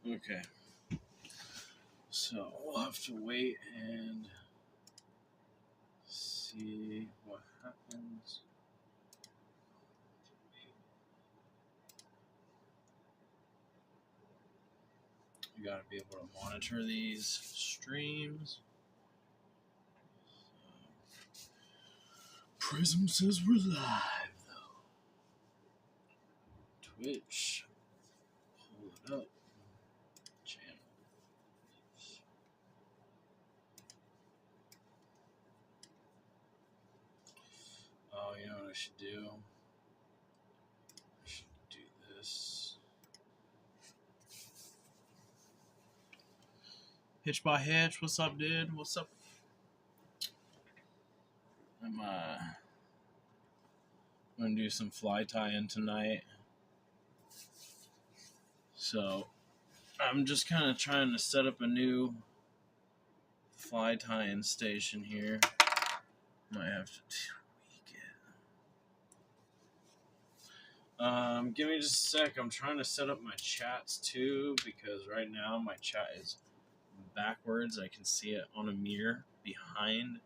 Okay. So we'll have to wait and see what happens. You gotta be able to monitor these streams. Prism says we're live though. Twitch. Pull it up. Channel. Oh, you know what I should do? I should do this. Hitch by Hitch, what's up, dude? What's up? I'm gonna do some fly tie-in tonight. So I'm just kind of trying to set up a new fly tie-in station here. Might have to tweak it. Give me just a sec. I'm trying to set up my chats too, because right now my chat is backwards. I can see it on a mirror behind.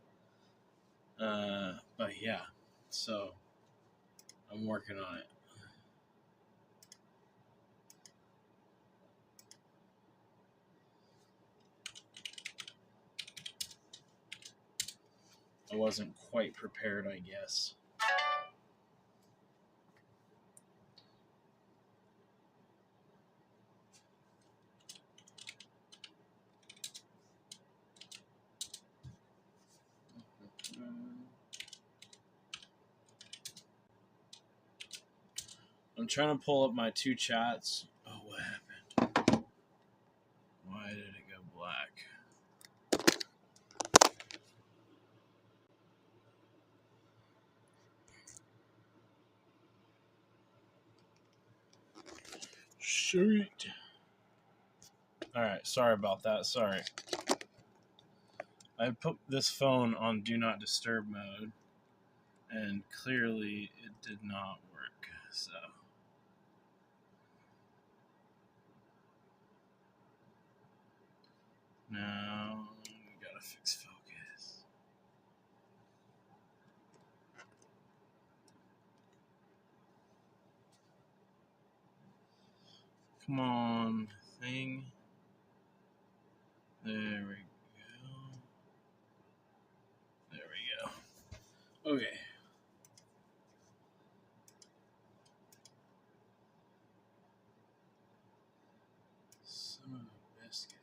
But yeah, so I'm working on it. I wasn't quite prepared, I guess. I'm trying to pull up my two chats. Oh, what happened? Why did it go black? Shoot. Alright, sorry about that. Sorry. I put this phone on Do Not Disturb mode, and clearly it did not work. So now we gotta fix focus. Come on, thing. There we go. There we go. Okay. Son of a biscuit.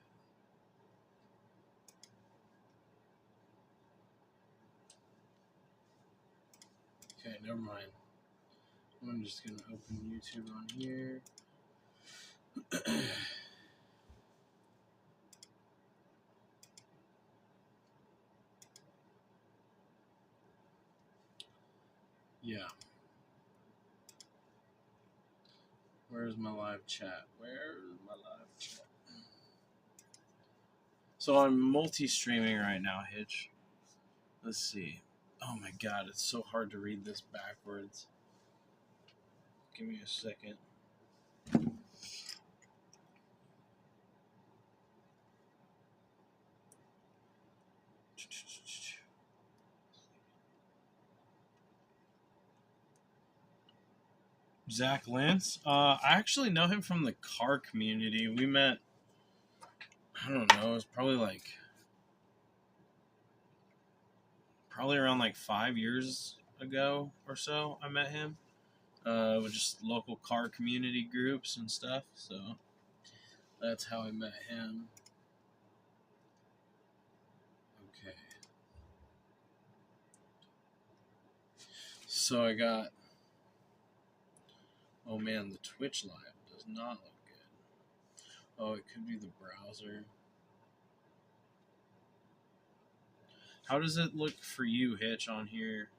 Okay, never mind. I'm just gonna open YouTube on here. Yeah. Where's my live chat? Where's my live chat? So I'm multi-streaming right now, Hitch. Let's see. Oh my god, it's so hard to read this backwards. Give me a second. Zach Lance. I actually know him from the car community. We met, I don't know, it was probably around 5 years ago or so. I met him with just local car community groups and stuff. So that's how I met him. Okay. So I got. Oh man, the Twitch live does not look good. Oh, it could be the browser. How does it look for you, Hitch, on here?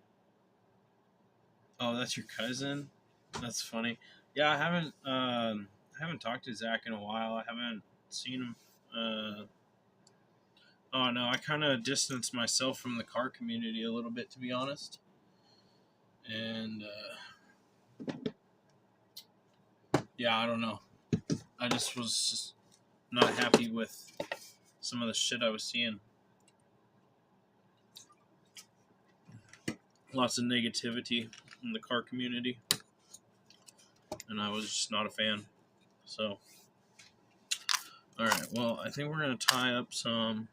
Oh, that's your cousin? That's funny. Yeah, I haven't talked to Zach in a while. I haven't seen him. Oh no, I kind of distanced myself from the car community a little bit, to be honest. And yeah, I don't know. I just was not happy with some of the shit I was seeing. Lots of negativity in the car community, and I was just not a fan. So, all right, well, I think we're going to tie up some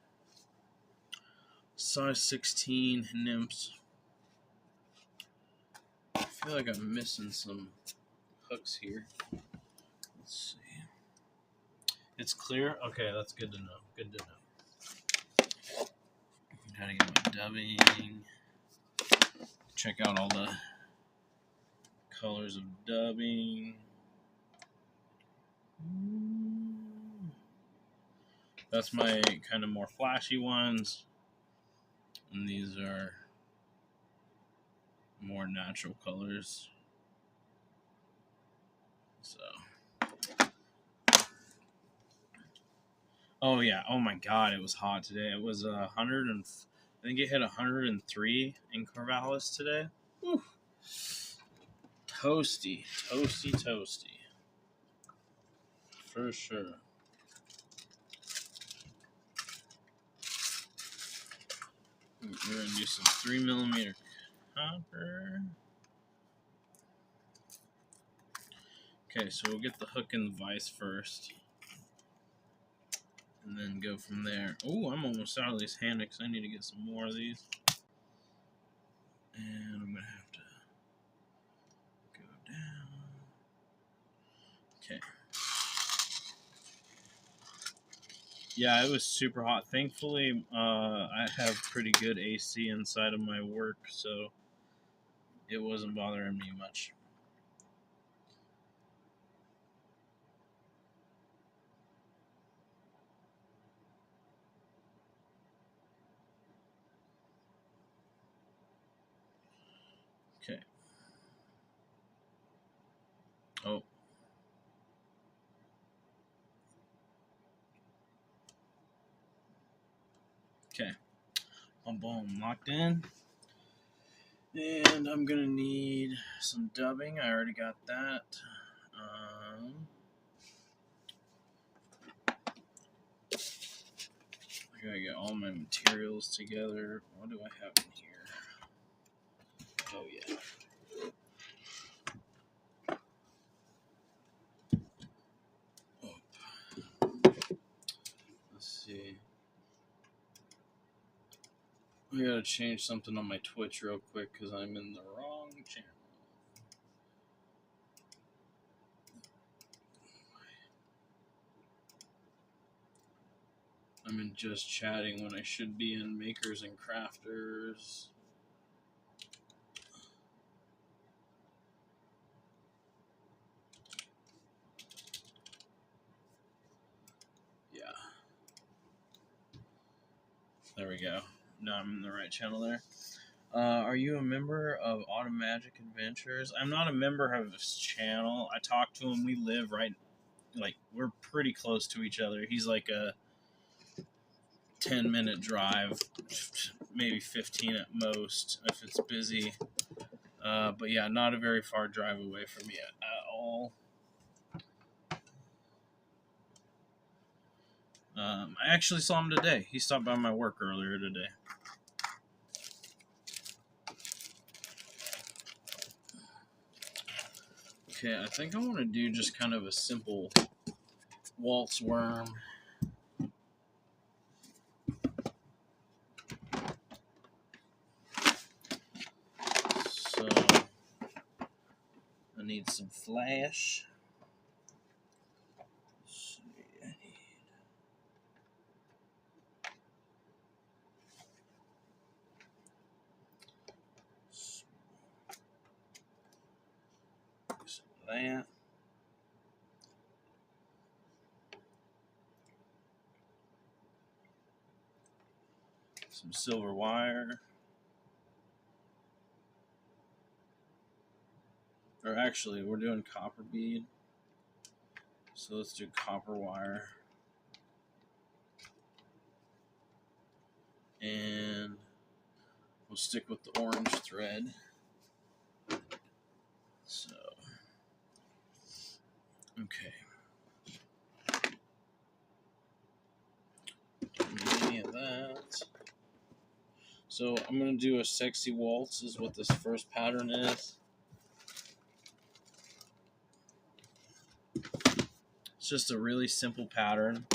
size 16 nymphs. I feel like I'm missing some hooks here. Let's see. It's clear? Okay, that's good to know. Good to know. Gotta get my dubbing. Check out all the colors of dubbing. That's my kind of more flashy ones. And these are more natural colors. So. Oh yeah. Oh my God, it was hot today. It was 100 and I think it hit 103 in Corvallis today. Whew. Toasty. For sure. We're going to do some 3mm copper. Okay, so we'll get the hook in the vise first. And then go from there. Oh, I'm almost out of these hammocks. I need to get some more of these. And I'm going to have to go down. Okay. Yeah, it was super hot. Thankfully, I have pretty good AC inside of my work, so it wasn't bothering me much. Okay. Oh. Okay. Boom, locked in. And I'm going to need some dubbing. I already got that. I gotta get all my materials together. What do I have in here? Oh, yeah. Let's see. I gotta change something on my Twitch real quick because I'm in the wrong channel. I'm in just chatting when I should be in makers and crafters. Yeah. There we go. Now I'm in the right channel there. Are you a member of Automagic Adventures? I'm not a member of his channel. I talk to him. We live right, like, we're pretty close to each other. He's like a 10-minute drive, maybe 15 at most if it's busy. But yeah, not a very far drive away from me at all. I actually saw him today. He stopped by my work earlier today. Okay, I think I want to do just kind of a simple waltz worm. So I need some flash. Let's see, I need some of that. Some silver wire. Or actually, we're doing copper bead. So let's do copper wire. And we'll stick with the orange thread. So, okay. that. So I'm going to do a sexy waltz is what this first pattern is. It's just a really simple pattern.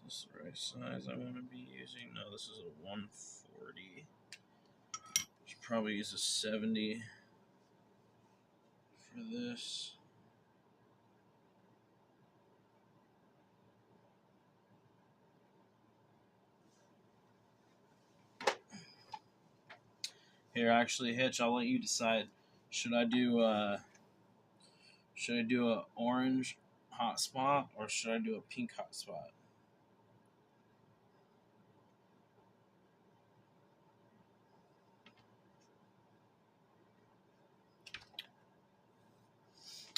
This is the right size I want to be using. No, this is a 140. Should probably use a 70 for this. Here, actually, Hitch, I'll let you decide. Should I do a orange hot spot or should I do a pink hot spot?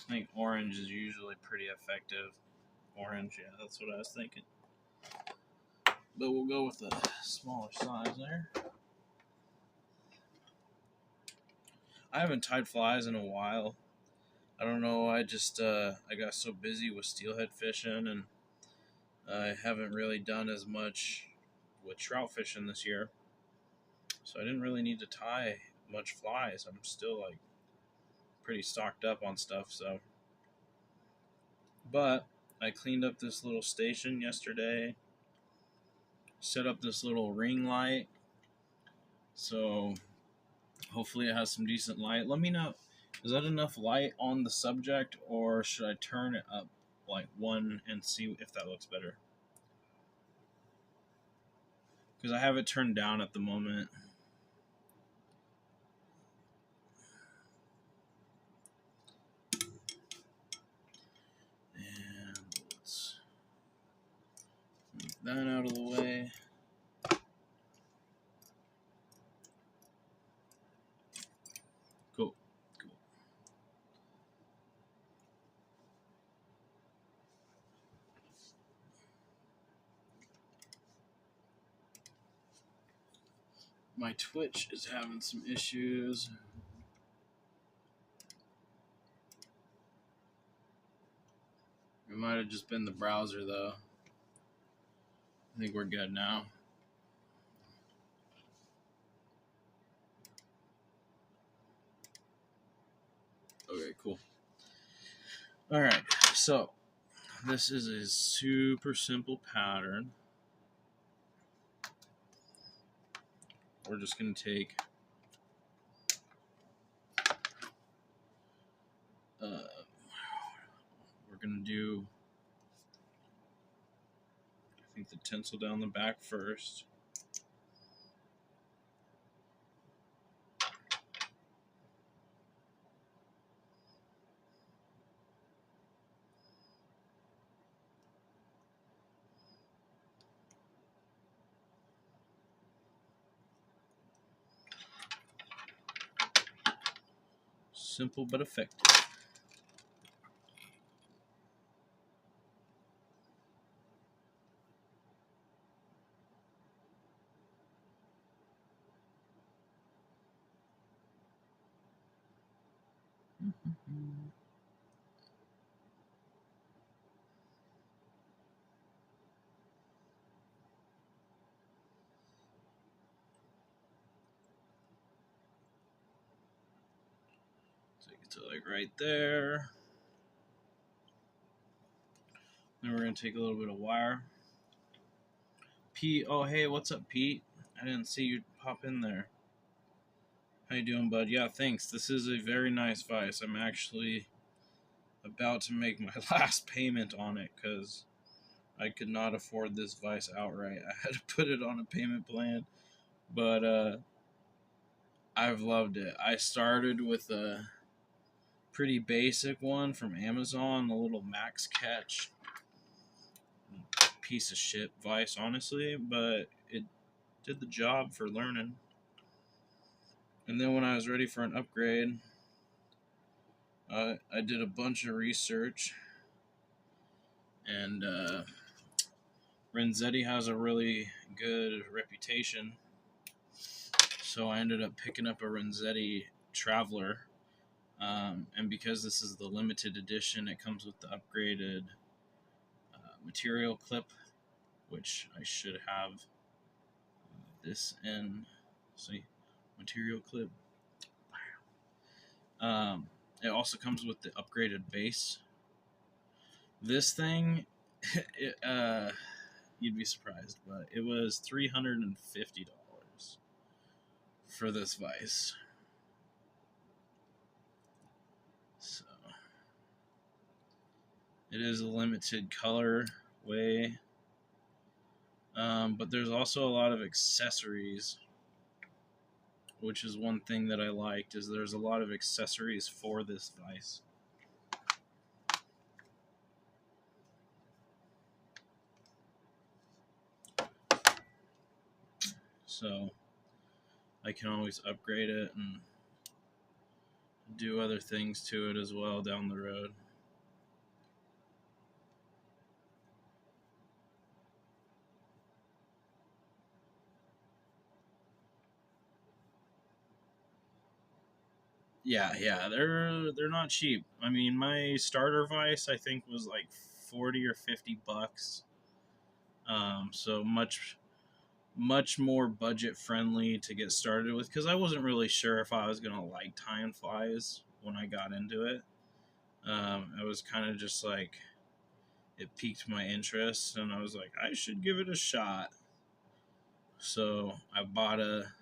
I think orange is usually pretty effective. Orange, yeah, that's what I was thinking. But we'll go with the smaller size there. I haven't tied flies in a while. I don't know. I just I got so busy with steelhead fishing, and I haven't really done as much with trout fishing this year. So I didn't really need to tie much flies. I'm still like pretty stocked up on stuff. So, but I cleaned up this little station yesterday. Set up this little ring light. So hopefully it has some decent light. Let me know. Is that enough light on the subject, or should I turn it up like one and see if that looks better? Because I have it turned down at the moment. And let's move that out of the way. Cool. My Twitch is having some issues. It might have just been the browser, though. I think we're good now. Okay, cool. All right, so this is a super simple pattern. We're just going to take we're going to do, I think, the tinsel down the back first. Simple but effective. Take it to like right there. Then we're going to take a little bit of wire. Pete, oh hey, what's up, Pete? I didn't see you pop in there. How you doing, bud? Yeah, thanks. This is a very nice vise. I'm actually about to make my last payment on it because I could not afford this vise outright. I had to put it on a payment plan, but I've loved it. I started with a pretty basic one from Amazon, a little Max Catch. Piece of shit vise, honestly, but it did the job for learning. And then when I was ready for an upgrade, I did a bunch of research, and Renzetti has a really good reputation, so I ended up picking up a Renzetti Traveler, and because this is the limited edition, it comes with the upgraded material clip, which I should have this in. See, material clip. It also comes with the upgraded base. This thing, you'd be surprised, but it was $350 for this vise. So it is a limited color way, but there's also a lot of accessories, which is one thing that I liked, is there's a lot of accessories for this vise. So I can always upgrade it and do other things to it as well down the road. Yeah, they're not cheap. I mean, my starter vise I think was like 40 or 50 bucks. So much more budget friendly to get started with, because I wasn't really sure if I was gonna like Time Flies when I got into it. I was kind of just like, it piqued my interest, and I was like, I should give it a shot. So I bought a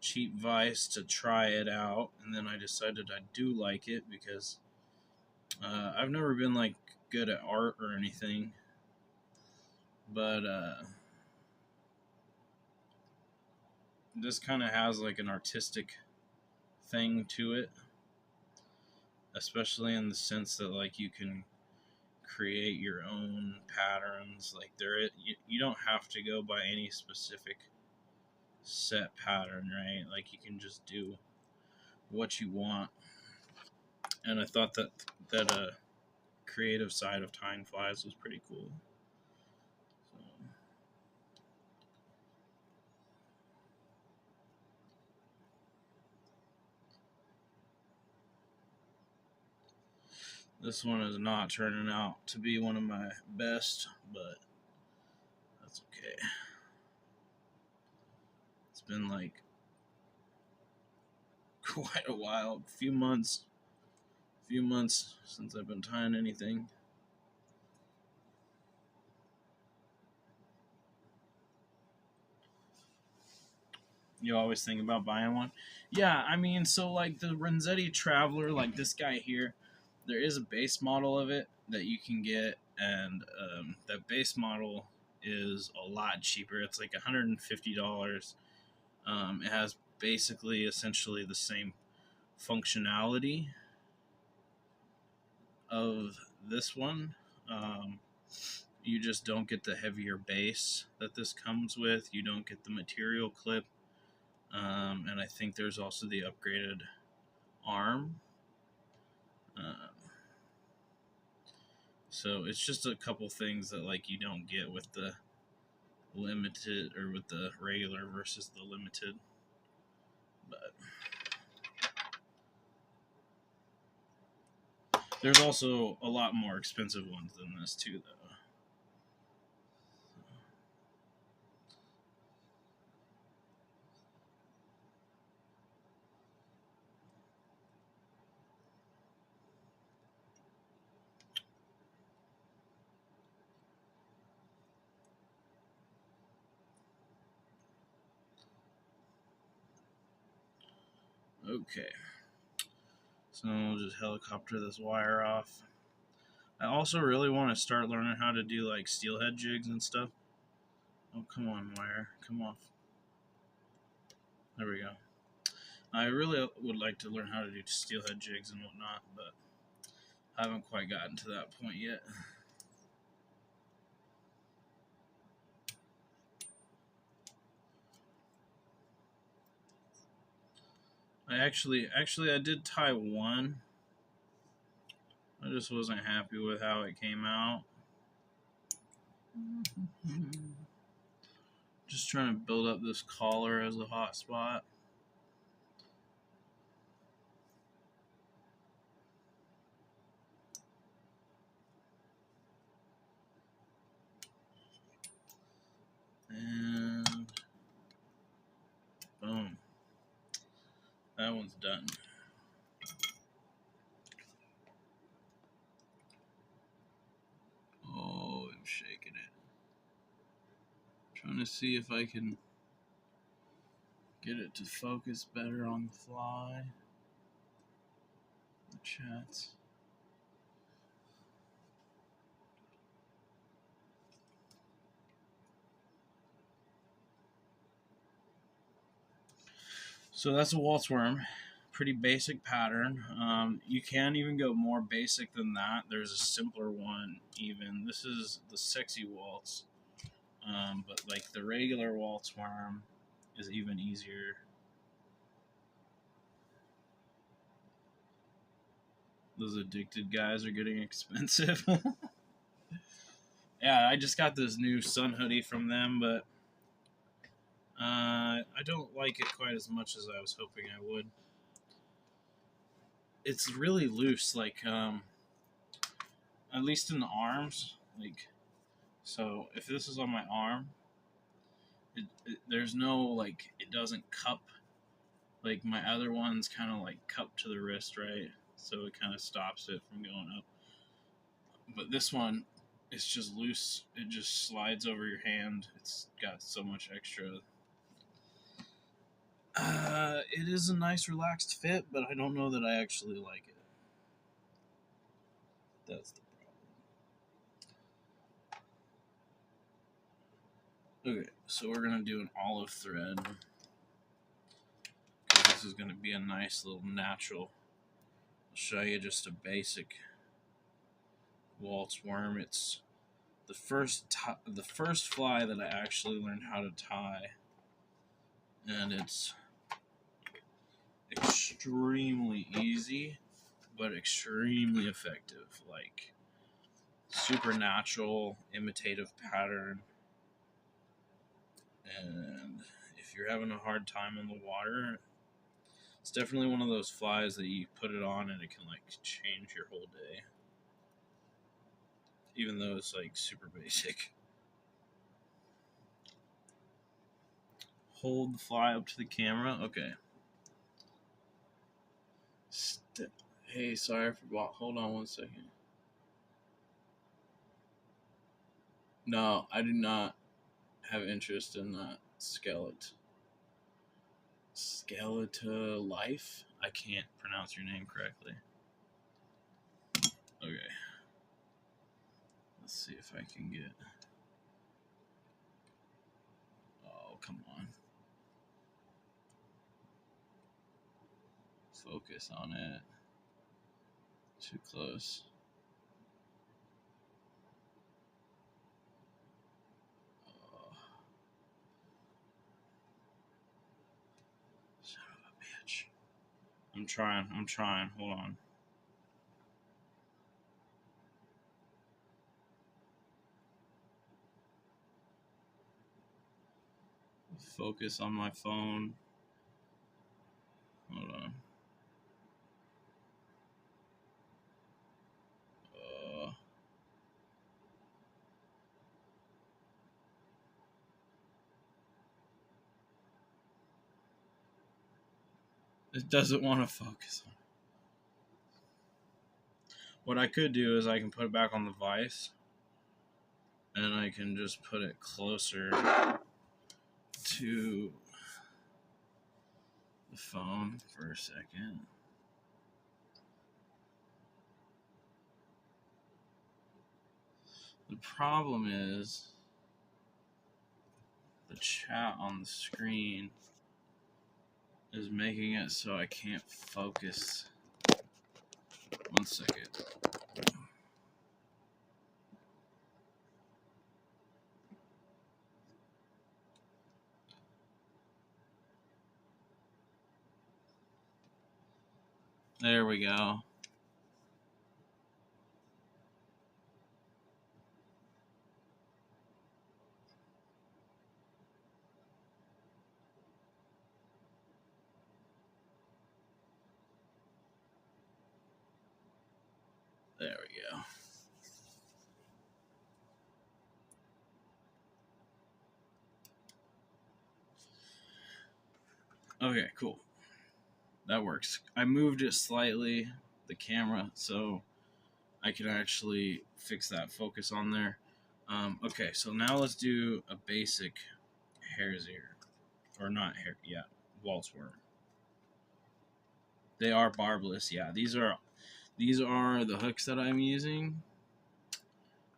cheap vise to try it out, and then I decided I do like it because I've never been like good at art or anything, but this kind of has like an artistic thing to it, especially in the sense that like you can create your own patterns. Like you don't have to go by any specific set pattern, right? Like you can just do what you want. And I thought that creative side of Time Flies was pretty cool. So, this one is not turning out to be one of my best, but that's okay. It's been like quite a while, few months since I've been tying anything. You always think about buying one? Yeah, I mean, so like the Renzetti Traveler, like this guy here, there is a base model of it that you can get, and that base model is a lot cheaper. It's like $150. It has basically essentially the same functionality of this one. You just don't get the heavier base that this comes with. You don't get the material clip. And I think there's also the upgraded arm. So it's just a couple things that like you don't get with the limited or with the regular versus the limited. But there's also a lot more expensive ones than this too, though. Okay. So I'll just helicopter this wire off. I also really want to start learning how to do like steelhead jigs and stuff. Oh, come on, wire. Come off. There we go. I really would like to learn how to do steelhead jigs and whatnot, but I haven't quite gotten to that point yet. I did tie one. I just wasn't happy with how it came out. Just trying to build up this collar as a hot spot. That one's done. Oh, I'm shaking it. Trying to see if I can get it to focus better on the fly. The chats. So that's a waltz worm. Pretty basic pattern. You can even go more basic than that. There's a simpler one even. This is the sexy waltz. But like the regular waltz worm is even easier. Those addicted guys are getting expensive. Yeah, I just got this new sun hoodie from them, but I don't like it quite as much as I was hoping I would. It's really loose, like at least in the arms. Like, so if this is on my arm, there's no like it doesn't cup. Like my other one's kind of like cupped to the wrist, right? So it kind of stops it from going up. But this one, it's just loose. It just slides over your hand. It's got so much extra. It is a nice relaxed fit, but I don't know that I actually like it. That's the problem. Okay, so we're gonna do an olive thread. This is gonna be a nice little natural. I'll show you just a basic waltz worm. It's the first fly that I actually learned how to tie, and it's extremely easy, but extremely effective. Like supernatural, imitative pattern. And if you're having a hard time in the water, it's definitely one of those flies that you put it on and it can like change your whole day. Even though it's like super basic. Hold the fly up to the camera. Okay. Hey, sorry for hold on one second. No, I do not have interest in that Skeletal Life? I can't pronounce your name correctly. Okay. Let's see if I can get... Oh, come on. Focus on it. Too close. Oh. Son of a bitch. I'm trying. Hold on. Focus on my phone. Hold on. It doesn't want to focus on it. What I could do is I can put it back on the vise, and I can just put it closer to the phone for a second. The problem is the chat on the screen is making it so I can't focus. 1 second. There we go. There we go. Okay, cool. That works. I moved it slightly, the camera, so I can actually fix that focus on there. Okay, so now let's do a basic hare's ear. Or not hair, yeah, waltz worm. They are barbless, yeah. These are the hooks that I'm using.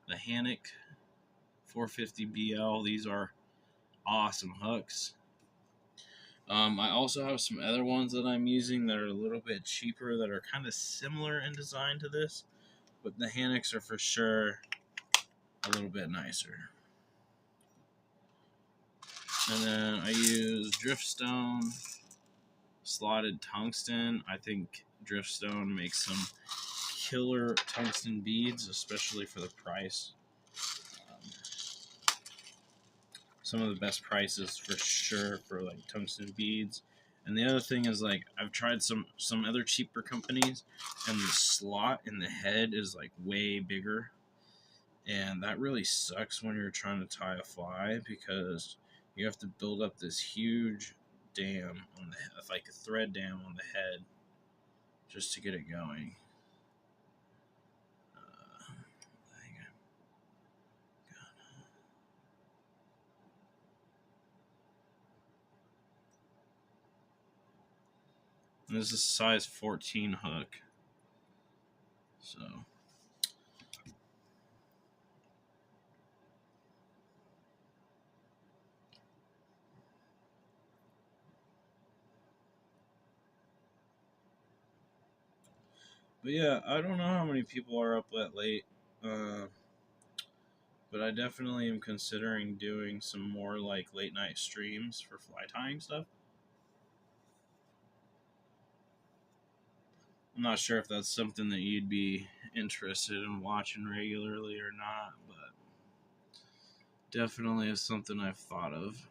The Hanik 450 BL. These are awesome hooks. I also have some other ones that I'm using that are a little bit cheaper that are kind of similar in design to this, but the Haniks are for sure a little bit nicer. And then I use Driftstone slotted tungsten. I think Driftstone makes some killer tungsten beads, especially for the price. Some of the best prices for sure for like tungsten beads. And the other thing is, like, I've tried some other cheaper companies, and the slot in the head is like way bigger, and that really sucks when you're trying to tie a fly because you have to build up this huge dam on the like a thread dam on the head just to get it going. And this is a size 14 hook, so. But yeah, I don't know how many people are up that late, but I definitely am considering doing some more like late night streams for fly tying stuff. I'm not sure if that's something that you'd be interested in watching regularly or not, but definitely is something I've thought of.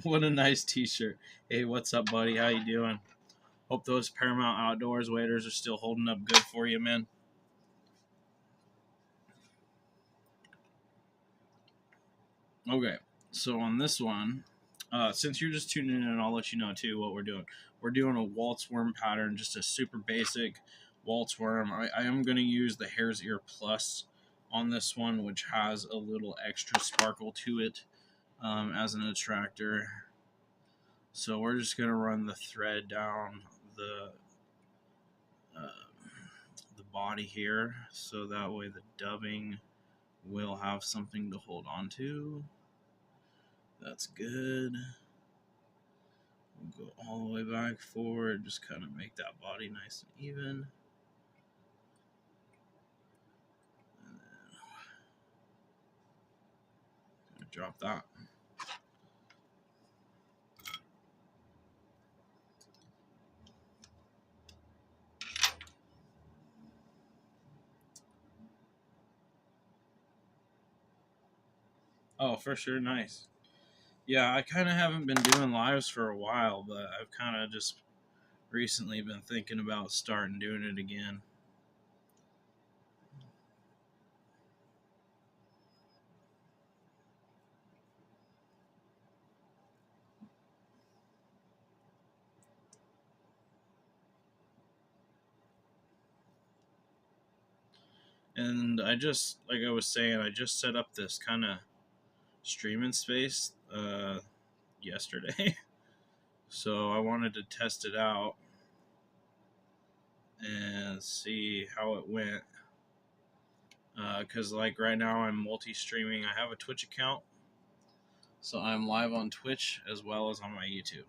What a nice t-shirt. Hey, what's up, buddy? How you doing? Hope those Paramount Outdoors waders are still holding up good for you, man. Okay, so on this one, since you're just tuning in, I'll let you know too what we're doing. We're doing a waltz worm pattern, just a super basic waltz worm. I am going to use the Hare's Ear Plus on this one, which has a little extra sparkle to it as an attractor. So we're just going to run the thread down uh, the body here, so that way the dubbing will have something to hold on to. That's good. We'll go all the way back forward, just kind of make that body nice and even. And then drop that. Oh, for sure, nice. Yeah, I kind of haven't been doing lives for a while, but I've kind of just recently been thinking about starting doing it again. And I just, like I was saying, I just set up this kind of streaming space yesterday. So I wanted to test it out and see how it went. Because like right now I'm multi-streaming. I have a Twitch account, so I'm live on Twitch as well as on my YouTube.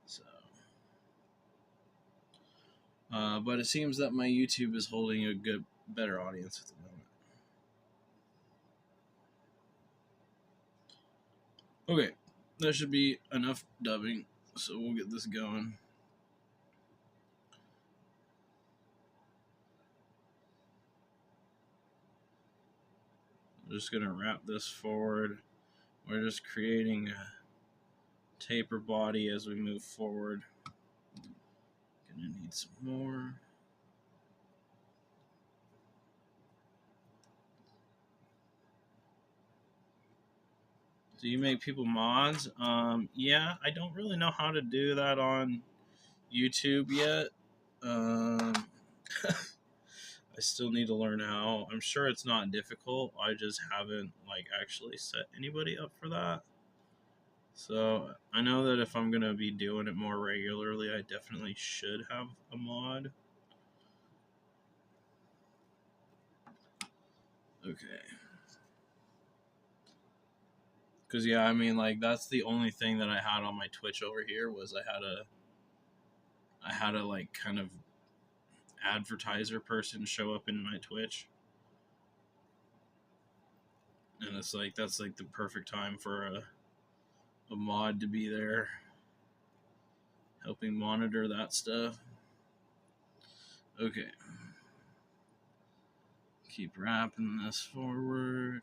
So, but it seems that my YouTube is holding a better audience at the moment. Okay, that should be enough dubbing, so we'll get this going. I'm just gonna wrap this forward. We're just creating a taper body as we move forward. Gonna need some more. Do you make people mods? Yeah, I don't really know how to do that on YouTube yet. I still need to learn how. I'm sure it's not difficult. I just haven't like actually set anybody up for that. So I know that if I'm gonna be doing it more regularly, I definitely should have a mod. Okay. Because yeah, I mean, like that's the only thing that I had on my Twitch over here was I had a like kind of advertiser person show up in my Twitch, and it's like that's like the perfect time for a mod to be there, helping monitor that stuff. Okay, keep wrapping this forward.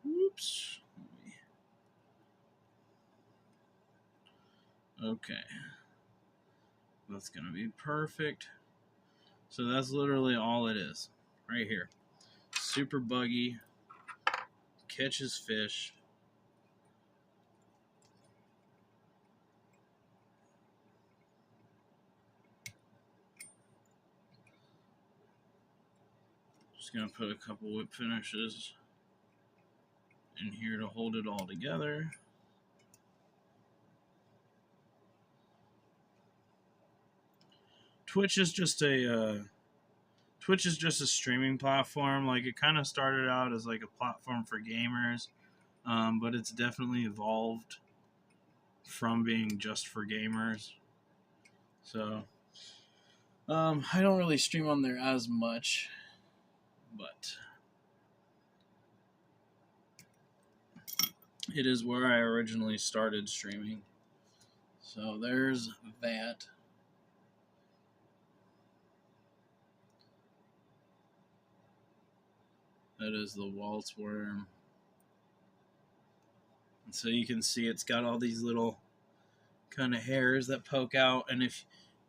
Oops. Okay. That's going to be perfect. So that's literally all it is. Right here. Super buggy. Catches fish. Just going to put a couple whip finishes in here to hold it all together. Twitch is just a streaming platform. Like it kind of started out as like a platform for gamers, but it's definitely evolved from being just for gamers. So I don't really stream on there as much, but it is where I originally started streaming. So there's that. That is the waltz worm. And so you can see it's got all these little kind of hairs that poke out. And if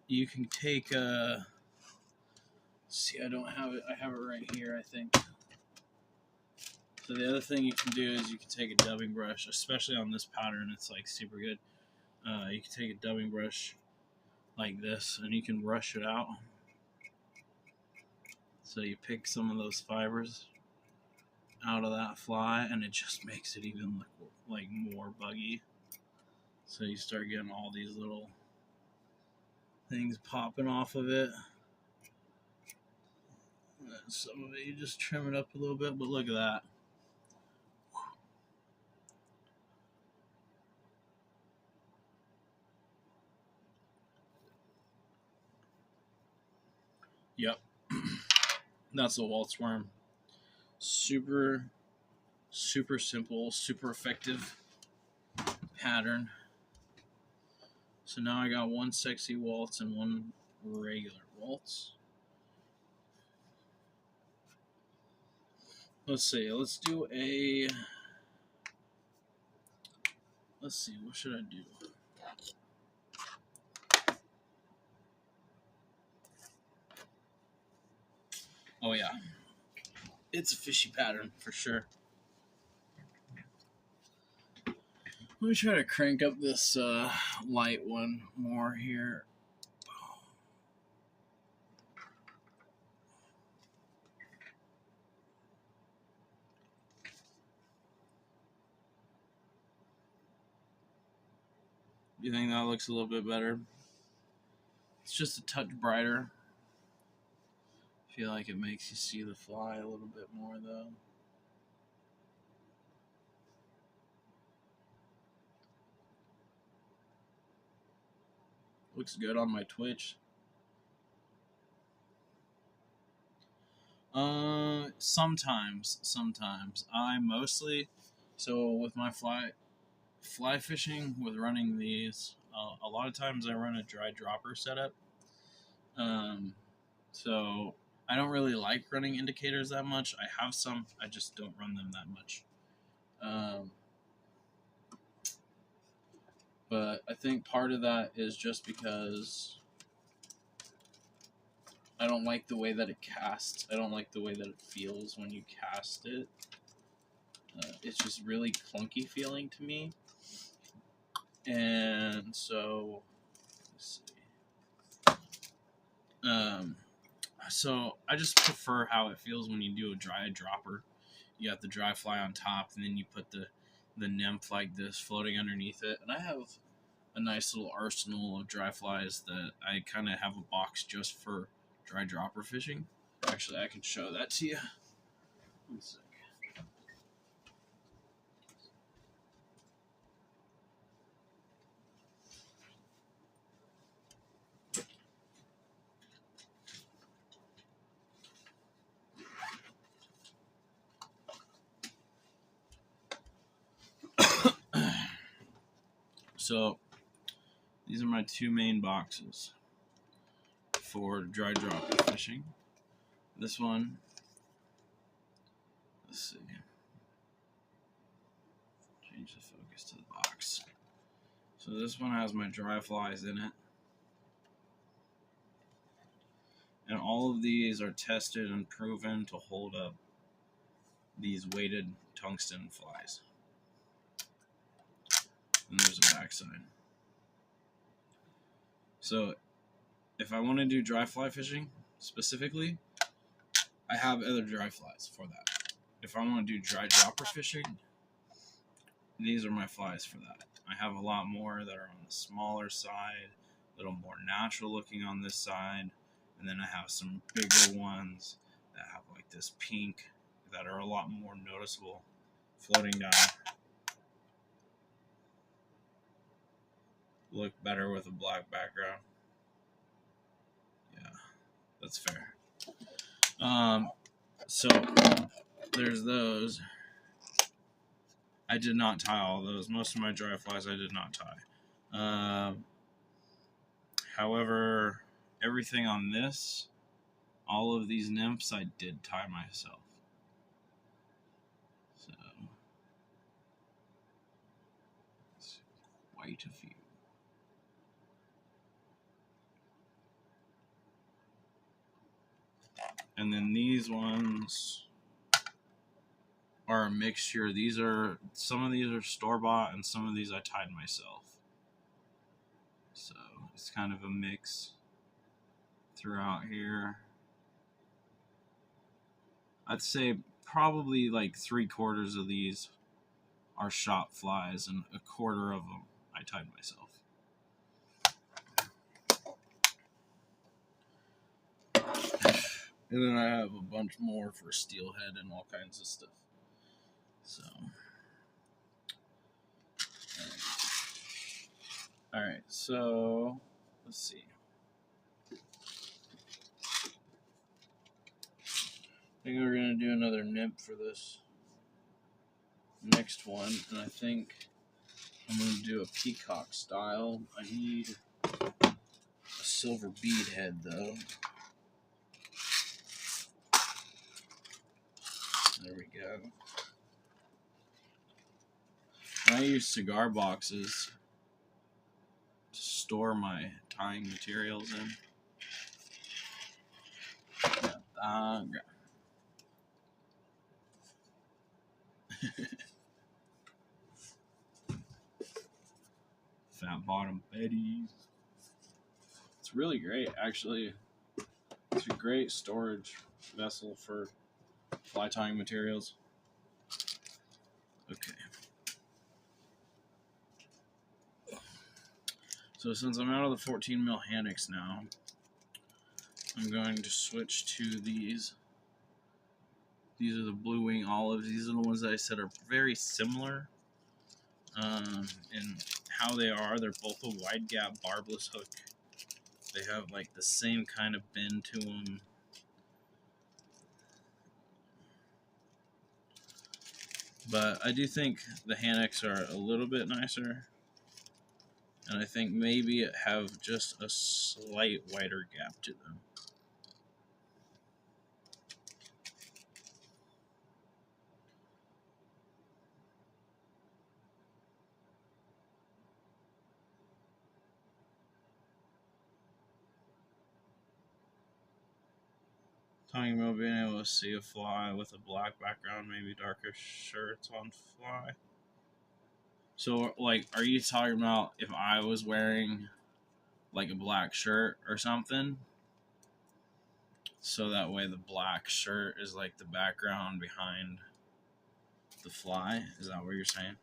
you can take a... See, I don't have it. I have it right here, I think. So the other thing you can do is you can take a dubbing brush, especially on this pattern. It's like super good. You can take a dubbing brush like this, and you can brush it out. So you pick some of those fibers out of that fly, and it just makes it even look like more buggy. So you start getting all these little things popping off of it. And some of it you just trim it up a little bit, but look at that. Yep. That's a waltz worm. Super simple, super effective pattern. So now I got one sexy waltz and one regular waltz. Let's see. Let's do a... Let's see. What should I do? Oh, yeah. It's a fishy pattern for sure. Let me try to crank up this light one more here. You think that looks a little bit better? It's just a touch brighter. I feel like it makes you see the fly a little bit more though. Looks good on my Twitch. Sometimes. I mostly, so with my fly fishing, with running these, a lot of times I run a dry dropper setup. So I don't really like running indicators that much. I have some, I just don't run them that much. But I think part of that is just because I don't like the way that it casts. I don't like the way that it feels when you cast it. It's just really clunky feeling to me. And so, let's see. So I just prefer how it feels when you do a dry dropper. You got the dry fly on top, and then you put the nymph like this floating underneath it. And I have a nice little arsenal of dry flies that I kind of have a box just for dry dropper fishing. Actually, I can show that to you. One sec. So these are my two main boxes for dry dropper fishing. This one, let's see, change the focus to the box. So this one has my dry flies in it. And all of these are tested and proven to hold up these weighted tungsten flies. And there's a backside. So if I want to do dry fly fishing specifically, I have other dry flies for that. If I want to do dry dropper fishing, these are my flies for that. I have a lot more that are on the smaller side, a little more natural looking on this side, and then I have some bigger ones that have like this pink that are a lot more noticeable floating down. Look better with a black background. Yeah, that's fair. So there's those. I did not tie all those. Most of my dry flies I did not tie. However, everything on this, all of these nymphs, I did tie myself. So it's quite a few. And then these ones are a mixture. Some of these are store-bought and some of these I tied myself. So it's kind of a mix throughout here. I'd say probably like 3/4 of these are shop flies and 1/4 of them I tied myself. And then I have a bunch more for steelhead and all kinds of stuff. So, all right. So let's see. I think we're gonna do another nymph for this next one, and I think I'm gonna do a peacock style. I need a silver bead head though. There we go. And I use cigar boxes to store my tying materials in. Fat bottom Betty's. It's really great, actually. It's a great storage vessel for fly tying materials. Okay. So since I'm out of the 14 mil hammocks now, I'm going to switch to these. These are the Blue Wing Olives. These are the ones that I said are very similar in how they are. They're both a wide gap barbless hook. They have like the same kind of bend to them. But I do think the hammocks are a little bit nicer. And I think maybe it have just a slight wider gap to them. Talking about being able to see a fly with a black background, maybe darker shirts on fly. So, like, are you talking about if I was wearing like a black shirt or something? So that way the black shirt is like the background behind the fly? Is that what you're saying?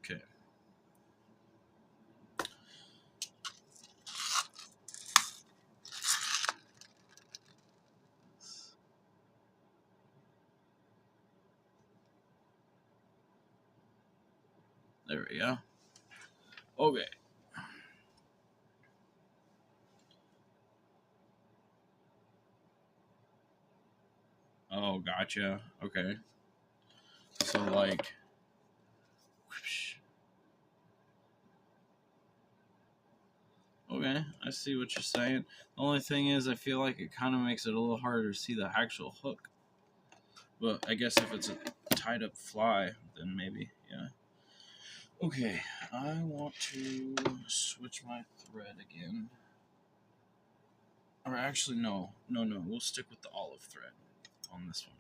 Okay. There we go. Okay. Oh, gotcha. Okay. So, like, whoosh. Okay, I see what you're saying. The only thing is, I feel like it kind of makes it a little harder to see the actual hook. But I guess if it's a tied up fly, then maybe, yeah. Okay, I want to switch my thread again. Or actually, no. We'll stick with the olive thread on this one.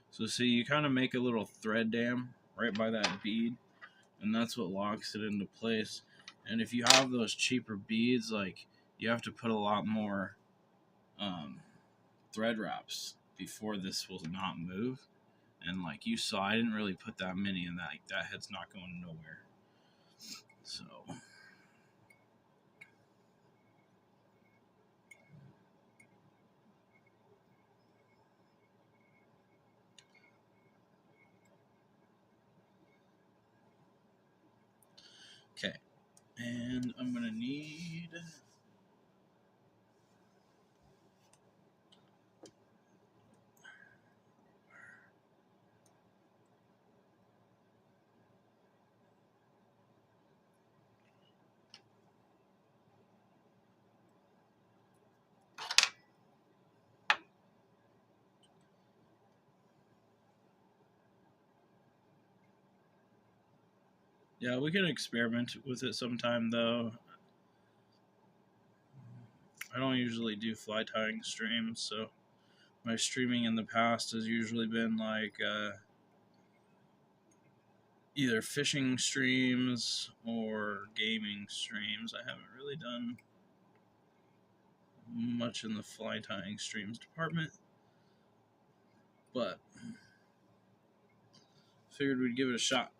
So see, you kind of make a little thread dam right by that bead, and that's what locks it into place. And if you have those cheaper beads, like, you have to put a lot more thread wraps before this will not move. And like you saw, I didn't really put that many, and that head's not going nowhere. So okay, and I'm gonna need. Yeah, we can experiment with it sometime, though. I don't usually do fly tying streams, so my streaming in the past has usually been like either fishing streams or gaming streams. I haven't really done much in the fly tying streams department, but figured we'd give it a shot.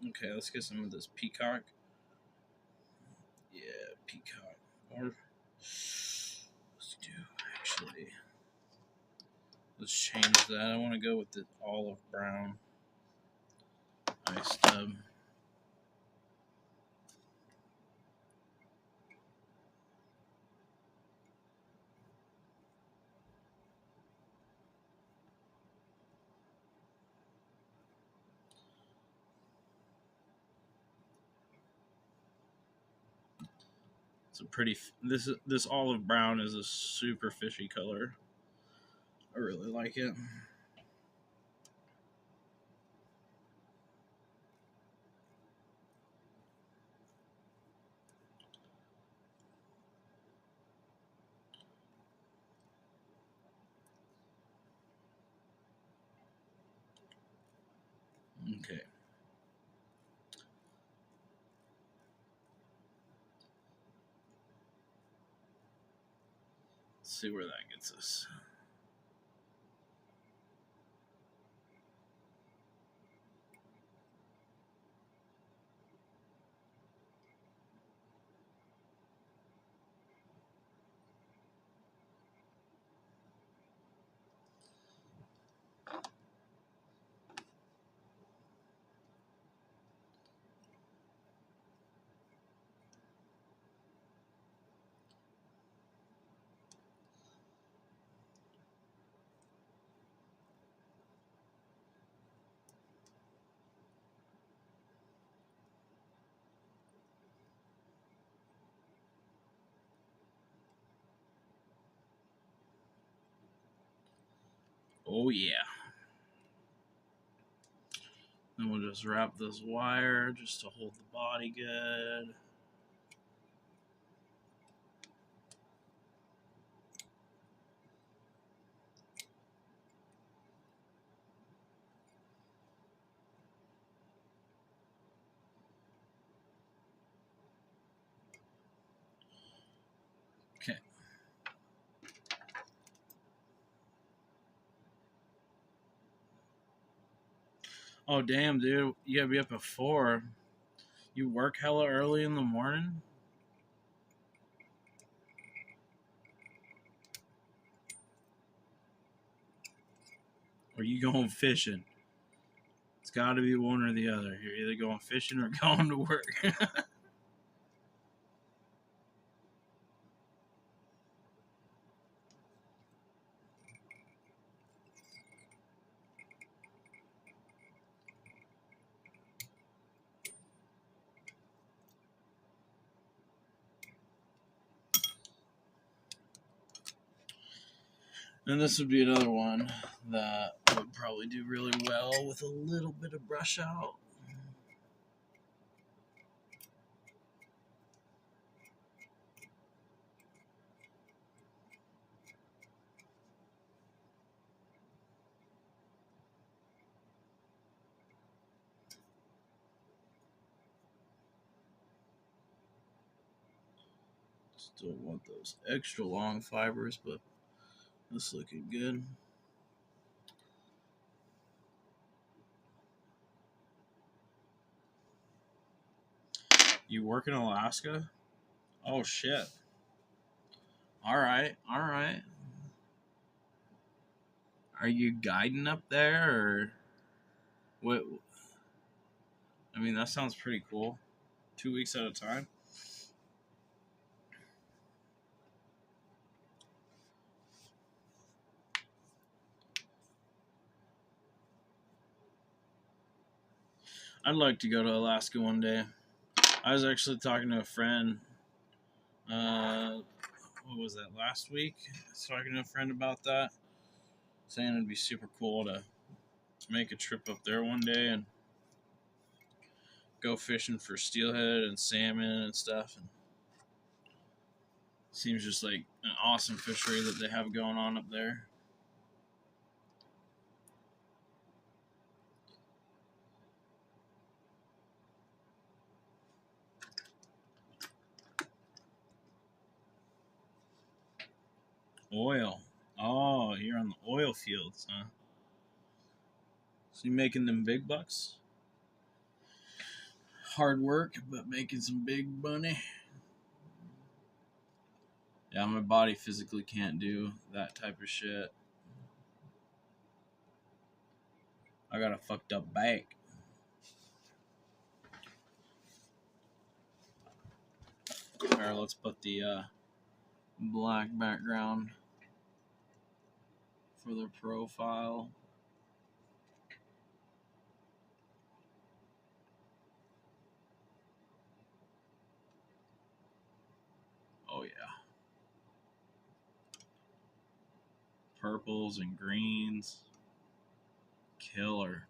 Okay, let's get some of this peacock. Yeah, peacock. Or let's do actually. Let's change that. I want to go with the olive brown eye stub. It's a pretty. This olive brown is a super fishy color. I really like it. Okay. Let's see where that gets us. Oh yeah. Then we'll just wrap this wire just to hold the body good. Okay. Oh damn, dude, you gotta be up at 4. You work hella early in the morning? Or you going fishing? It's gotta be one or the other. You're either going fishing or going to work. And this would be another one that would probably do really well with a little bit of brush out. Still want those extra long fibers, but this looking good. You work in Alaska? Oh shit. Alright, alright. Are you guiding up there or what? I mean, that sounds pretty cool. 2 weeks at a time. I'd like to go to Alaska one day. I was actually talking to a friend. What was that, last week? I was talking to a friend about that, saying it'd be super cool to make a trip up there one day and go fishing for steelhead and salmon and stuff. And seems just like an awesome fishery that they have going on up there. Oil. Oh, you're on the oil fields, huh? So you making them big bucks? Hard work, but making some big money. Yeah, my body physically can't do that type of shit. I got a fucked up back. Alright, let's put the black background for the profile. Oh yeah. Purples and greens. Killer.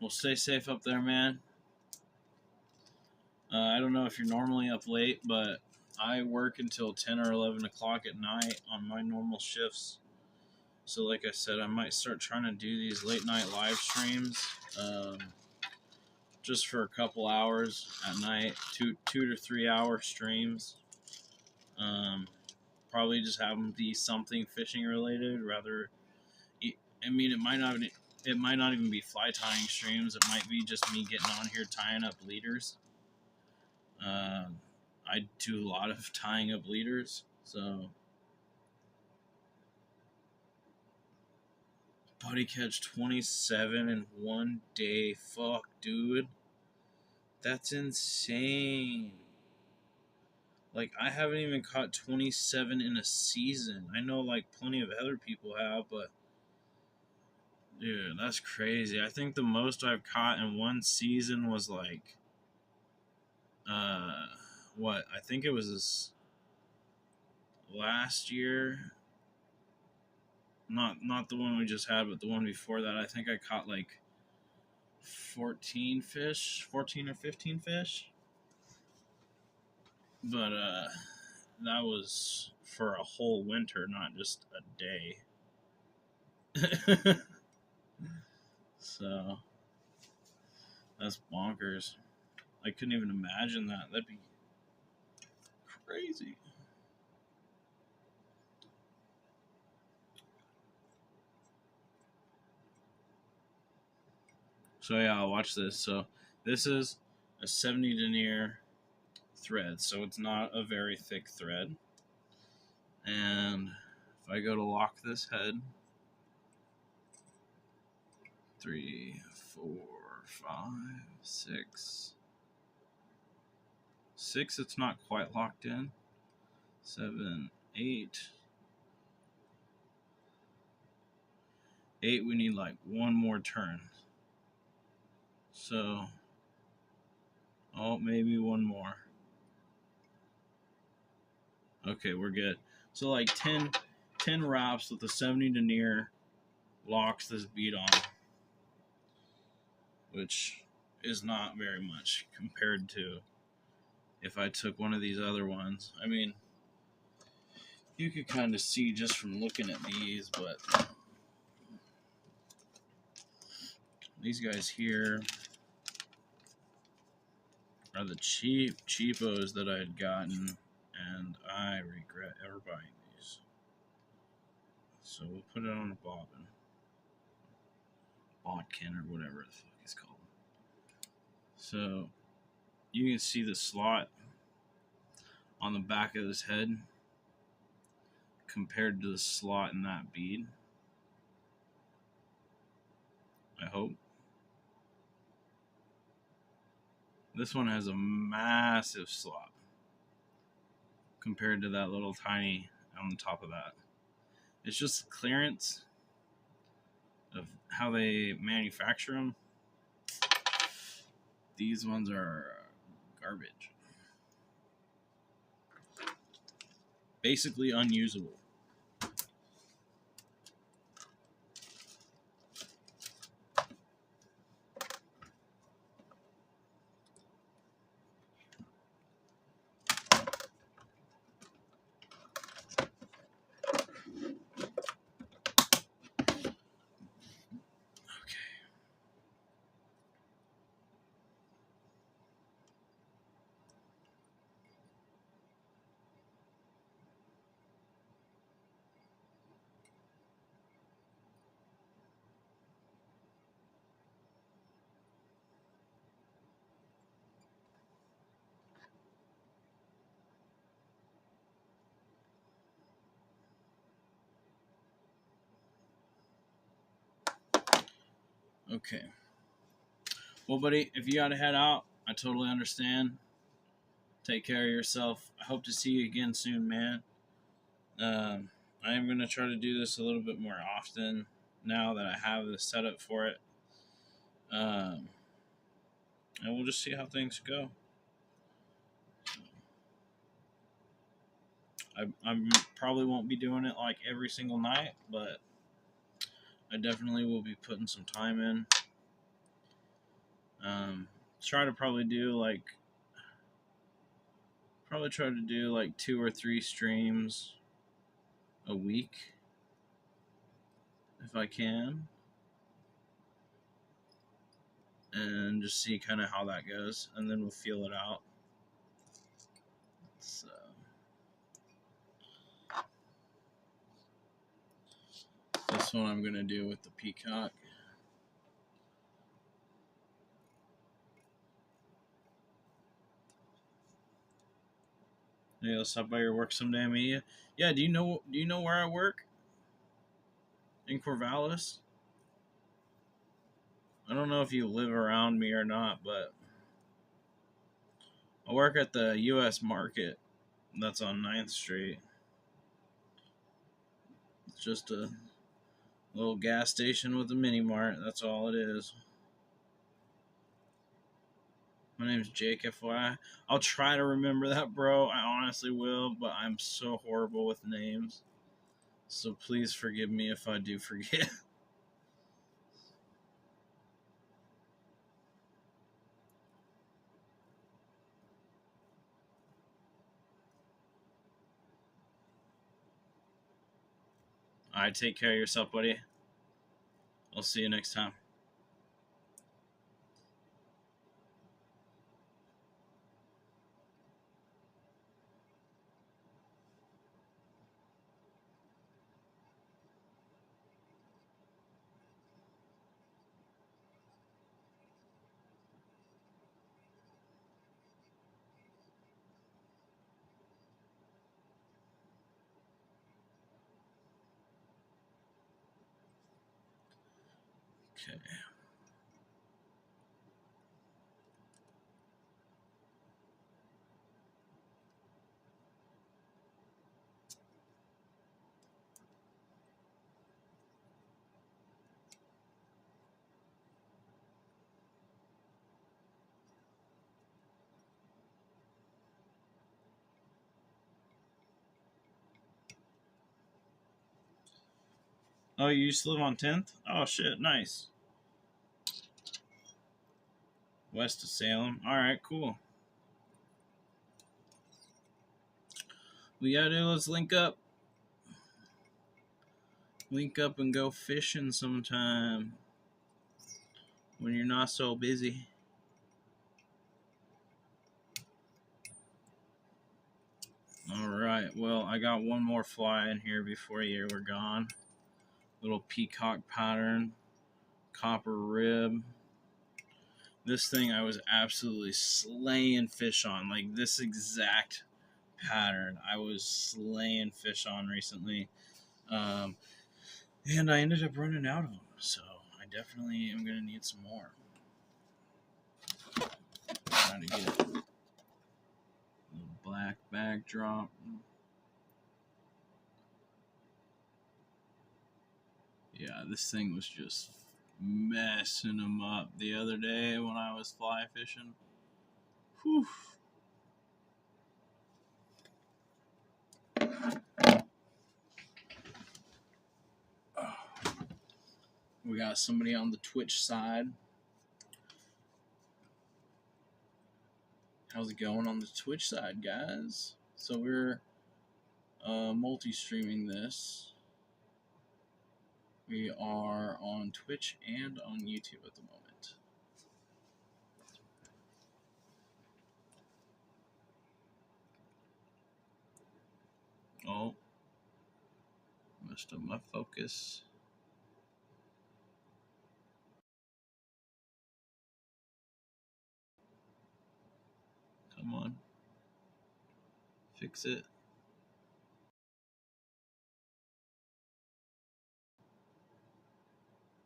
Well, stay safe up there, man. I don't know if you're normally up late, but I work until 10 or 11 o'clock at night on my normal shifts. So, like I said, I might start trying to do these late night live streams just for a couple hours at night, two to 3 hour streams. Probably just have them be something fishing related. I mean, it might not even be fly tying streams. It might be just me getting on here tying up leaders. I do a lot of tying up leaders, so Buddy catch 27 in one day. Fuck, dude. That's insane. Like, I haven't even caught 27 in a season. I know, like, plenty of other people have, but dude, that's crazy. I think the most I've caught in one season was like, what? I think it was this last year. Not the one we just had, but the one before that. I think I caught like 14 or 15 fish. But that was for a whole winter, not just a day. So that's bonkers. I couldn't even imagine that. That'd be crazy. So yeah, I'll watch this. So this is a 70 denier thread, so it's not a very thick thread. And if I go to lock this head, 3, 4, 5, 6. 6, it's not quite locked in. 7, 8. 8, we need like one more turn. So, oh, maybe one more. Okay, we're good. So like 10 wraps with the 70 denier locks this bead on, which is not very much compared to if I took one of these other ones. I mean, you could kind of see just from looking at these, but these guys here are the cheapos that I had gotten, and I regret ever buying these. So we'll put it on a bobbin. Bodkin or whatever the fuck it's called. So you can see the slot on the back of this head compared to the slot in that bead. I hope. This one has a massive slot compared to that little tiny on the top of that. It's just clearance of how they manufacture them. These ones are garbage. Basically unusable. Okay. Well, buddy, if you got to head out, I totally understand. Take care of yourself. I hope to see you again soon, man. I am going to try to do this a little bit more often now that I have the setup for it. And we'll just see how things go. I probably won't be doing it like every single night, but I definitely will be putting some time in. Try to probably try to do like 2 or 3 streams a week if I can, and just see kind of how that goes, and then we'll feel it out. So this one I'm gonna do with the peacock. Maybe I'll stop by your work someday, Amelia. Yeah, do you know where I work? In Corvallis? I don't know if you live around me or not, but I work at the U.S. Market that's on 9th Street. It's just a little gas station with a mini mart. That's all it is. My name's Jake, FYI. I'll try to remember that, bro. I honestly will, but I'm so horrible with names. So please forgive me if I do forget. Alright, take care of yourself, buddy. I'll see you next time. Okay. Oh, you used to live on 10th? Oh, shit, nice. West of Salem. Alright, cool. We gotta do, let's link up. Link up and go fishing sometime. When you're not so busy. Alright, well, I got one more fly in here before we're gone. Little peacock pattern. Copper rib. This thing I was absolutely slaying fish on. Like this exact pattern I was slaying fish on recently. And I ended up running out of them. So I definitely am going to need some more. Trying to get a little black backdrop. Yeah, this thing was just messing them up the other day when I was fly fishing. Whew. We got somebody on the Twitch side. How's it going on the Twitch side, guys? So we're multi-streaming this. We are on Twitch and on YouTube at the moment. Oh, messed up my focus. Come on. Fix it.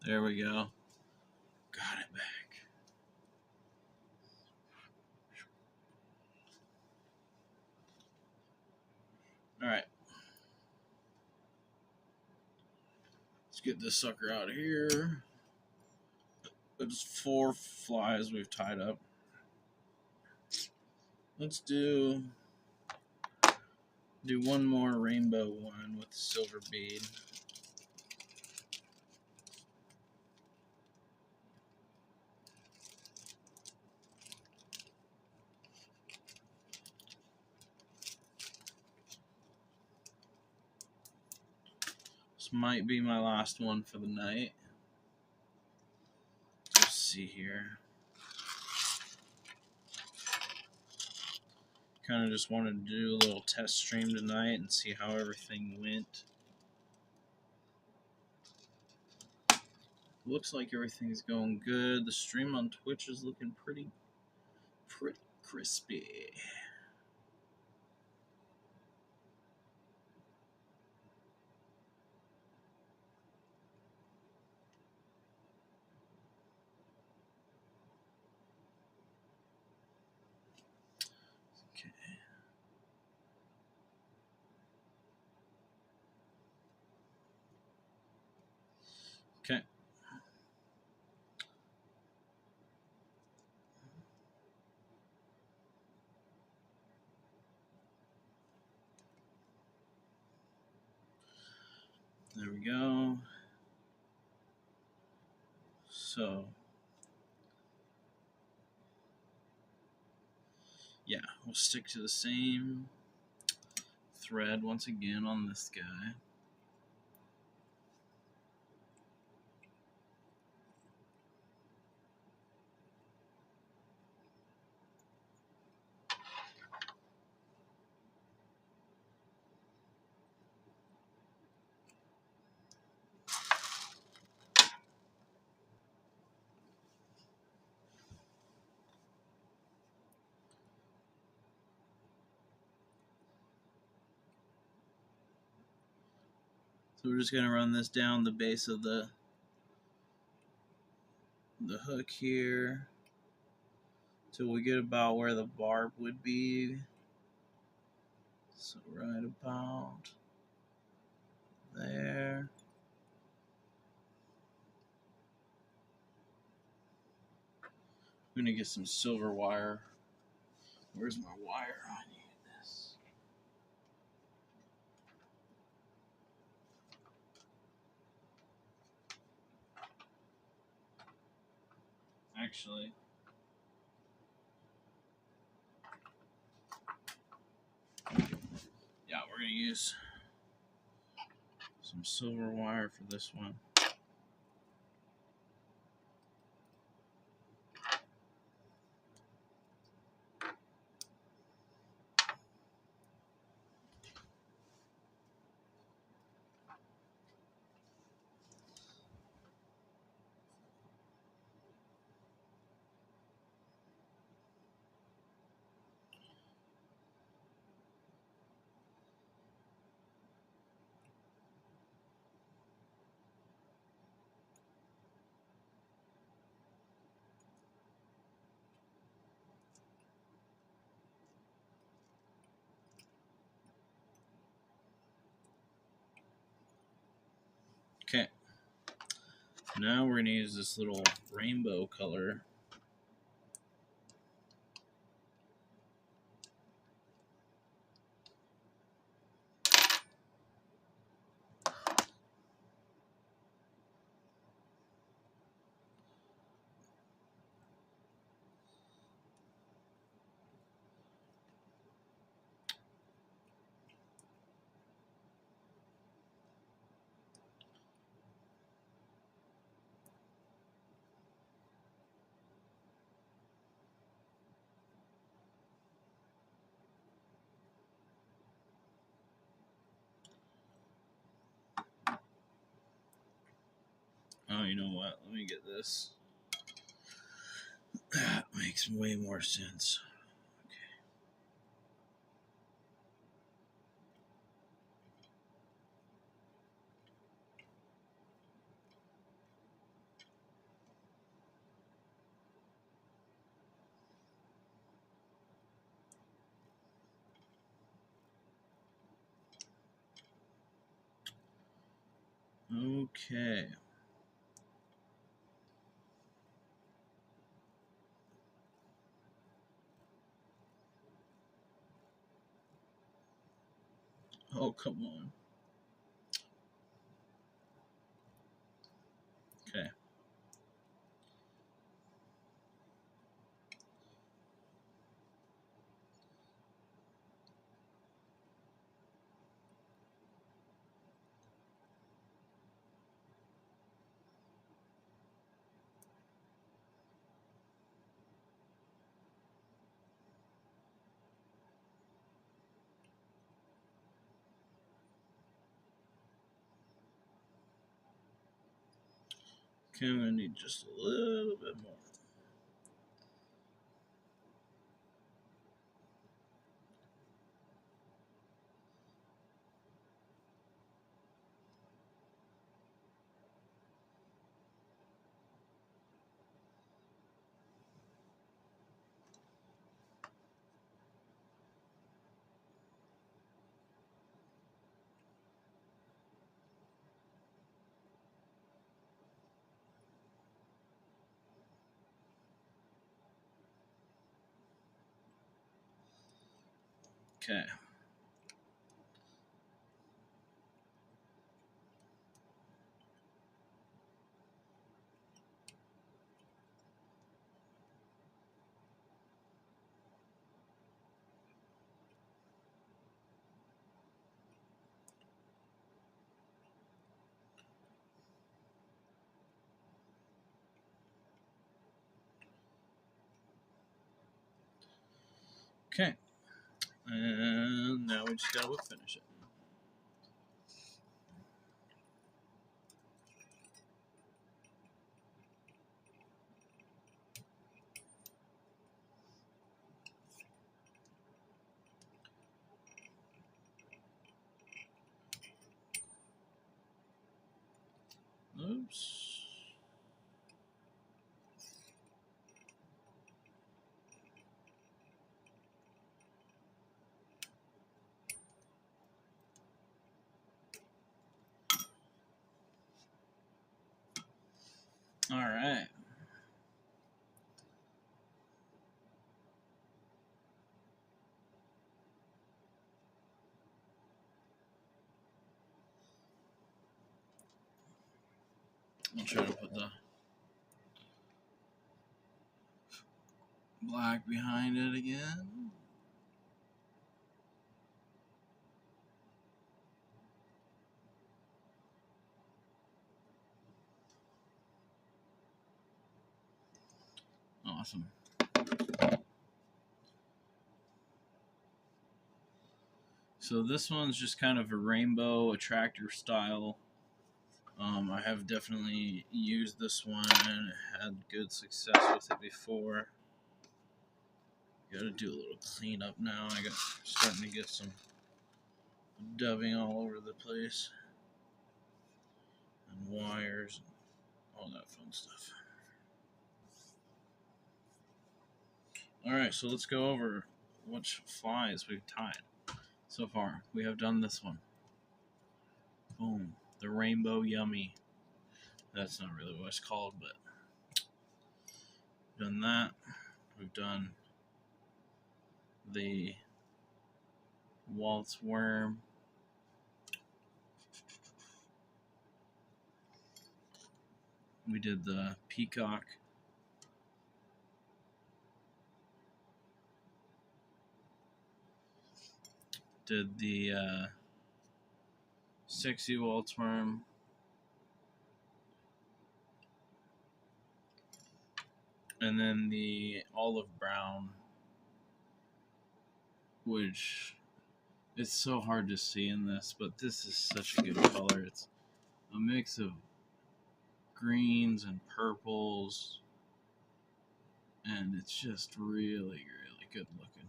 There we go. Got it back. Alright. Let's get this sucker out of here. There's 4 flies we've tied up. Let's do one more rainbow one with silver bead. This might be my last one for the night. Let's see here. Kind of just wanted to do a little test stream tonight and see how everything went. Looks like everything's going good. The stream on Twitch is looking pretty crispy. So yeah, we'll stick to the same thread once again on this guy. So we're just going to run this down the base of the hook here till we get about where the barb would be. So right about there. I'm going to get some silver wire. Where's my wire? I need this. Actually, yeah, we're going to use some silver wire for this one. Okay. Now we're going to use this little rainbow color. Oh, you know what? Let me get this. That makes way more sense. Okay. Oh, come on. Okay. Okay, I'm going to need just a little bit more. Okay. Okay. And now we just gotta whip finish it. Oops. All right. I'll try to put the black behind it again. Awesome. So this one's just kind of a rainbow attractor style. I have definitely used this one and had good success with it before. Got to do a little cleanup now. I got starting to get some dubbing all over the place and wires and all that fun stuff. All right, so let's go over which flies we've tied so far. We have done this one. Boom, the Rainbow Yummy. That's not really what it's called, but done that. We've done the Waltz Worm. We did the Peacock. Did the Sexy Waltz Worm. And then the Olive Brown, which it's so hard to see in this, but this is such a good color. It's a mix of greens and purples, and it's just really, really good looking.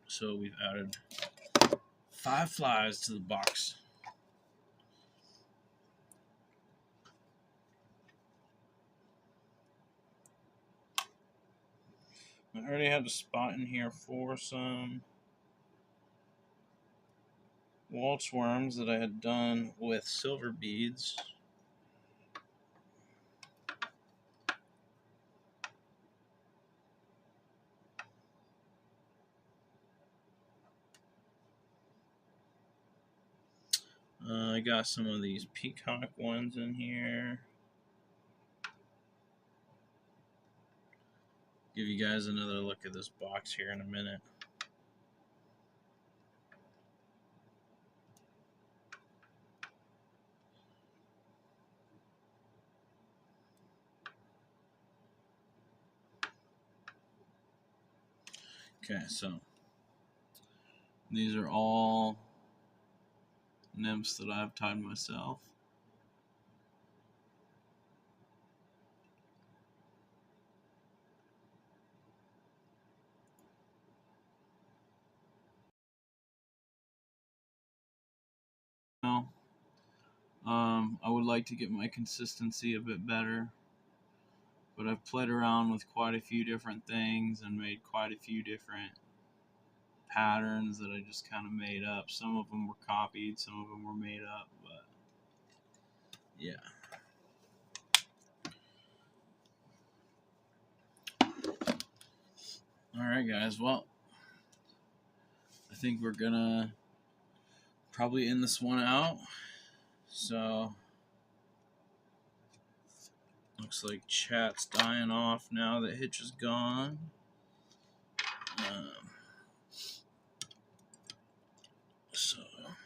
So we've added 5 flies to the box. I already had a spot in here for some waltz worms that I had done with silver beads. I got some of these peacock ones in here. Give you guys another look at this box here in a minute. Okay, so these are all nymphs that I've tied myself. I would like to get my consistency a bit better, but I've played around with quite a few different things and made quite a few different patterns that I just kind of made up. Some of them were copied, some of them were made up, but yeah. Alright guys, well, I think we're gonna probably end this one out. So looks like chat's dying off now that Hitch is gone. So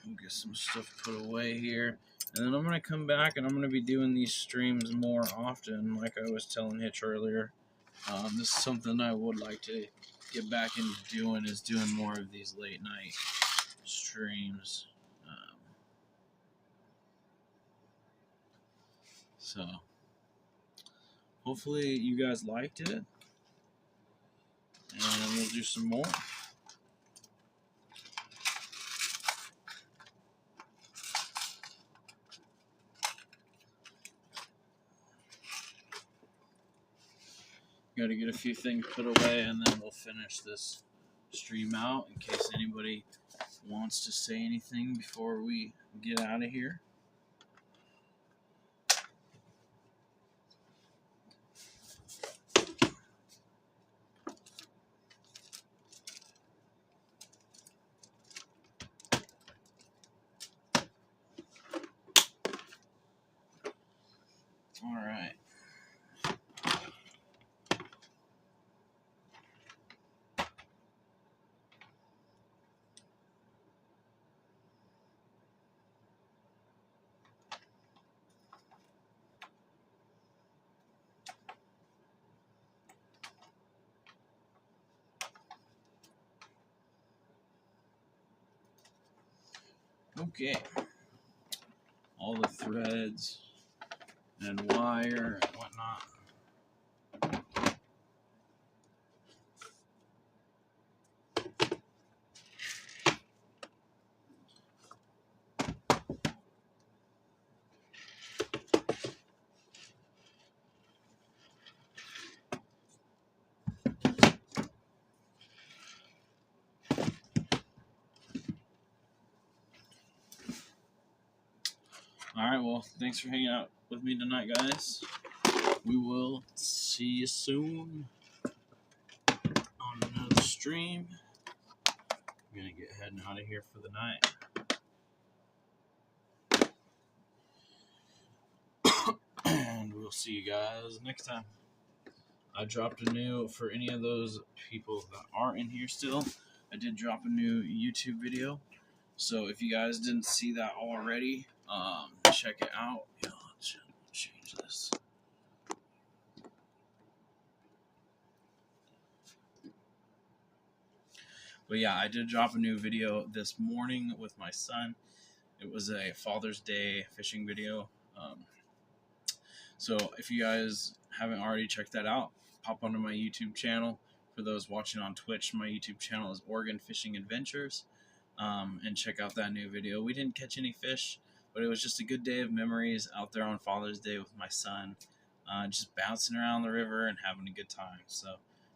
we'll get some stuff put away here. And then I'm going to come back and I'm going to be doing these streams more often, like I was telling Hitch earlier. This is something I would like to get back into doing, is doing more of these late night streams. So hopefully you guys liked it, and we'll do some more. Got to get a few things put away, and then we'll finish this stream out in case anybody wants to say anything before we get out of here. All right. Okay. All the threads and wire and whatnot. Alright, well, thanks for hanging out with me tonight, guys. We will see you soon on another stream. I'm going to get heading out of here for the night. And we'll see you guys next time. I dropped a new, for any of those people that aren't in here still, I did drop a new YouTube video. So if you guys didn't see that already, check it out. Yeah, let's change this. But yeah, I did drop a new video this morning with my son. It was a Father's Day fishing video. So if you guys haven't already checked that out, pop onto my YouTube channel. For those watching on Twitch, my YouTube channel is Oregon Fishing Adventures. And check out that new video. We didn't catch any fish, but it was just a good day of memories out there on Father's Day with my son, just bouncing around the river and having a good time. So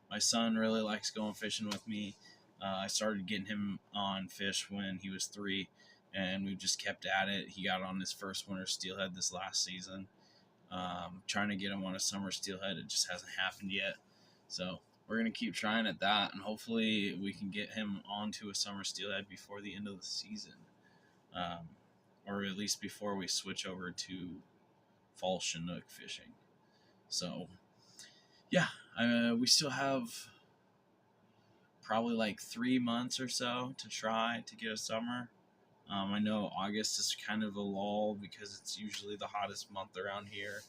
my son really likes going fishing with me. I started getting him on fish when he was 3, and we just kept at it. He got on his first winter steelhead this last season. Trying to get him on a summer steelhead, it just hasn't happened yet. So we're going to keep trying at that, and hopefully we can get him onto a summer steelhead before the end of the season, or at least before we switch over to fall Chinook fishing. So yeah, we still have probably like 3 months or so to try to get a summer. I know August is kind of a lull because it's usually the hottest month around here.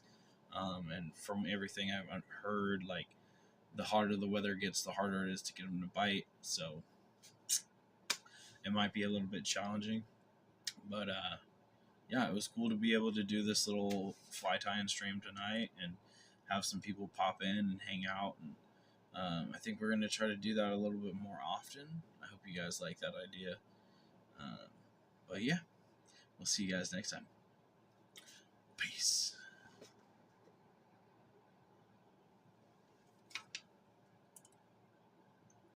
And from everything I've heard, like, the hotter the weather gets, the harder it is to get them to bite. So it might be a little bit challenging. But yeah, it was cool to be able to do this little fly tying stream tonight and have some people pop in and hang out. And I think we're going to try to do that a little bit more often. I hope you guys like that idea. But yeah, we'll see you guys next time. Peace.